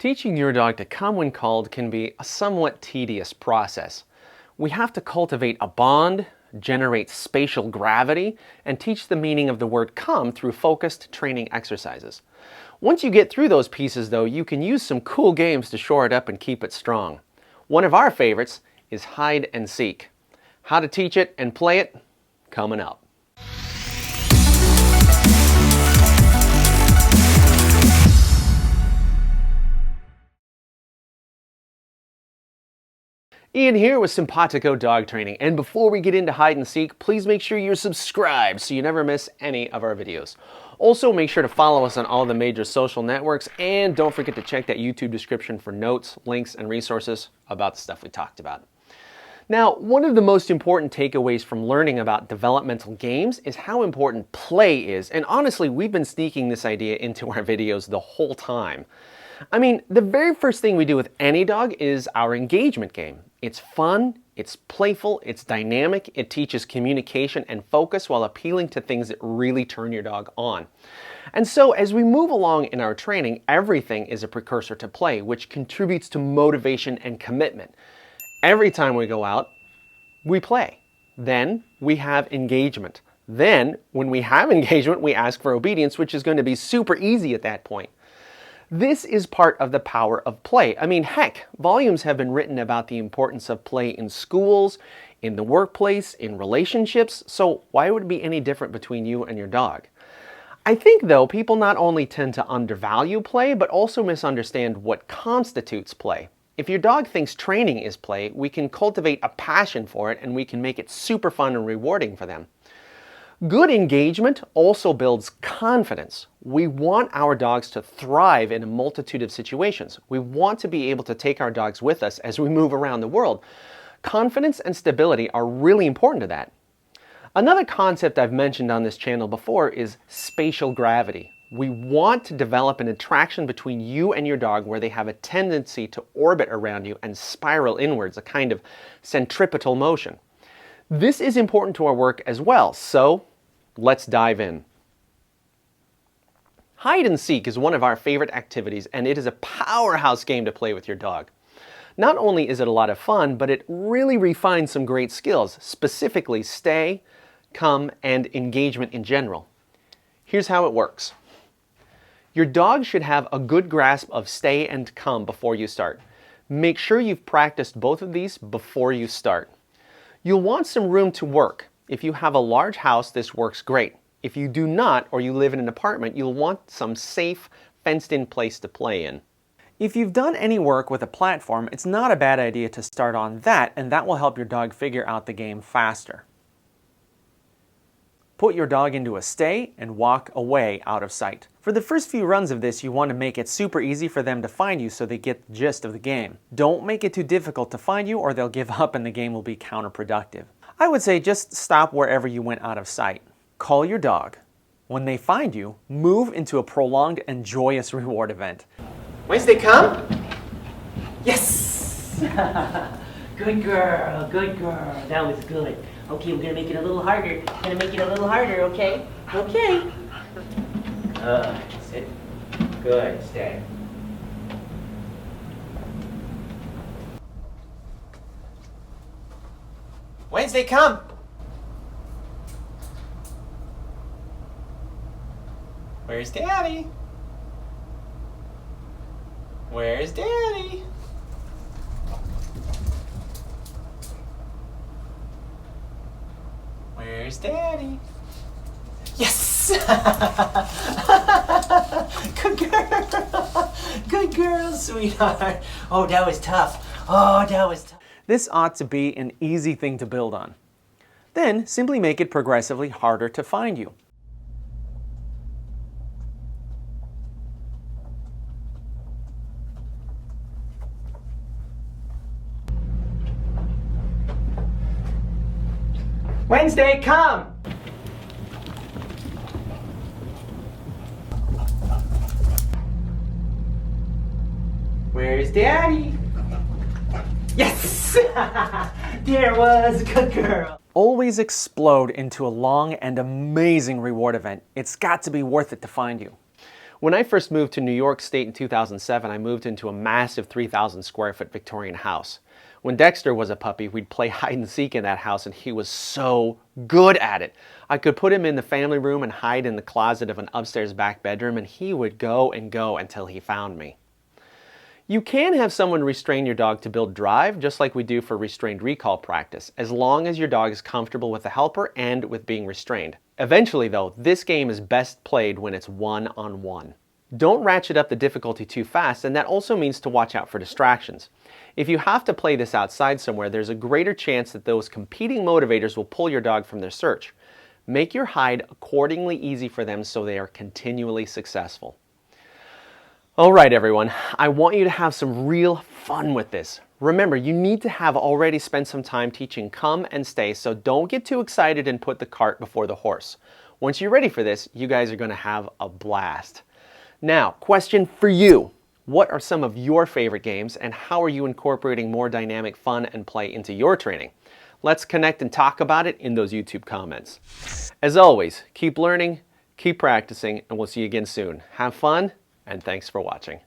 Teaching your dog to come when called can be a somewhat tedious process. We have to cultivate a bond, generate spatial gravity, and teach the meaning of the word come through focused training exercises. Once you get through those pieces though, you can use some cool games to shore it up and keep it strong. One of our favorites is hide and seek. How to teach it and play it, coming up. Ian here with Simpawtico Dog Training, and before we get into hide and seek, please make sure you're subscribed so you never miss any of our videos. Also, make sure to follow us on all the major social networks, and don't forget to check that YouTube description for notes, links, and resources about the stuff we talked about. Now, one of the most important takeaways from learning about developmental games is how important play is, and honestly, we've been sneaking this idea into our videos the whole time. I mean, the very first thing we do with any dog is our engagement game. It's fun, it's playful, it's dynamic, it teaches communication and focus while appealing to things that really turn your dog on. And so as we move along in our training, everything is a precursor to play, which contributes to motivation and commitment. Every time we go out, we play. Then we have engagement. Then, when we have engagement, we ask for obedience, which is going to be super easy at that point. This is part of the power of play. I mean, heck, volumes have been written about the importance of play in schools, in the workplace, in relationships, so why would it be any different between you and your dog? I think, though, people not only tend to undervalue play, but also misunderstand what constitutes play. If your dog thinks training is play, we can cultivate a passion for it and we can make it super fun and rewarding for them. Good engagement also builds confidence. We want our dogs to thrive in a multitude of situations. We want to be able to take our dogs with us as we move around the world. Confidence and stability are really important to that. Another concept I've mentioned on this channel before is spatial gravity. We want to develop an attraction between you and your dog where they have a tendency to orbit around you and spiral inwards, a kind of centripetal motion. This is important to our work as well, so let's dive in. Hide and seek is one of our favorite activities, and it is a powerhouse game to play with your dog. Not only is it a lot of fun, but it really refines some great skills, specifically stay, come, and engagement in general. Here's how it works. Your dog should have a good grasp of stay and come before you start. Make sure you've practiced both of these before you start. You'll want some room to work. If you have a large house, this works great. If you do not, or you live in an apartment, you'll want some safe, fenced-in place to play in. If you've done any work with a platform, it's not a bad idea to start on that, and that will help your dog figure out the game faster. Put your dog into a stay and walk away out of sight. For the first few runs of this, you want to make it super easy for them to find you so they get the gist of the game. Don't make it too difficult to find you or they'll give up and the game will be counterproductive. I would say just stop wherever you went out of sight. Call your dog. When they find you, move into a prolonged and joyous reward event. Wednesday, come? Yes! Good girl, good girl. That was good. Okay, we're gonna make it a little harder. Gonna make it a little harder, okay? Okay. Sit. Good, stay. Wednesday, come! Where's Daddy? Where's Daddy? Where's Daddy? Yes! Good girl! Good girl, sweetheart. Oh, that was tough. Oh, that was tough. This ought to be an easy thing to build on. Then simply make it progressively harder to find you. Wednesday, come! Where's Daddy? Yes! There was a good girl. Always explode into a long and amazing reward event. It's got to be worth it to find you. When I first moved to New York State in 2007, I moved into a massive 3,000 square foot Victorian house. When Dexter was a puppy, we'd play hide and seek in that house, and he was so good at it. I could put him in the family room and hide in the closet of an upstairs back bedroom, and he would go and go until he found me. You can have someone restrain your dog to build drive, just like we do for restrained recall practice, as long as your dog is comfortable with the helper and with being restrained. Eventually, though, this game is best played when it's one-on-one. Don't ratchet up the difficulty too fast, and that also means to watch out for distractions. If you have to play this outside somewhere, there's a greater chance that those competing motivators will pull your dog from their search. Make your hide accordingly easy for them so they are continually successful. All right, everyone, I want you to have some real fun with this. Remember, you need to have already spent some time teaching come and stay, so don't get too excited and put the cart before the horse. Once you're ready for this, you guys are going to have a blast. Now, question for you. What are some of your favorite games, and how are you incorporating more dynamic fun and play into your training? Let's connect and talk about it in those YouTube comments. As always, keep learning, keep practicing, and we'll see you again soon. Have fun, and thanks for watching.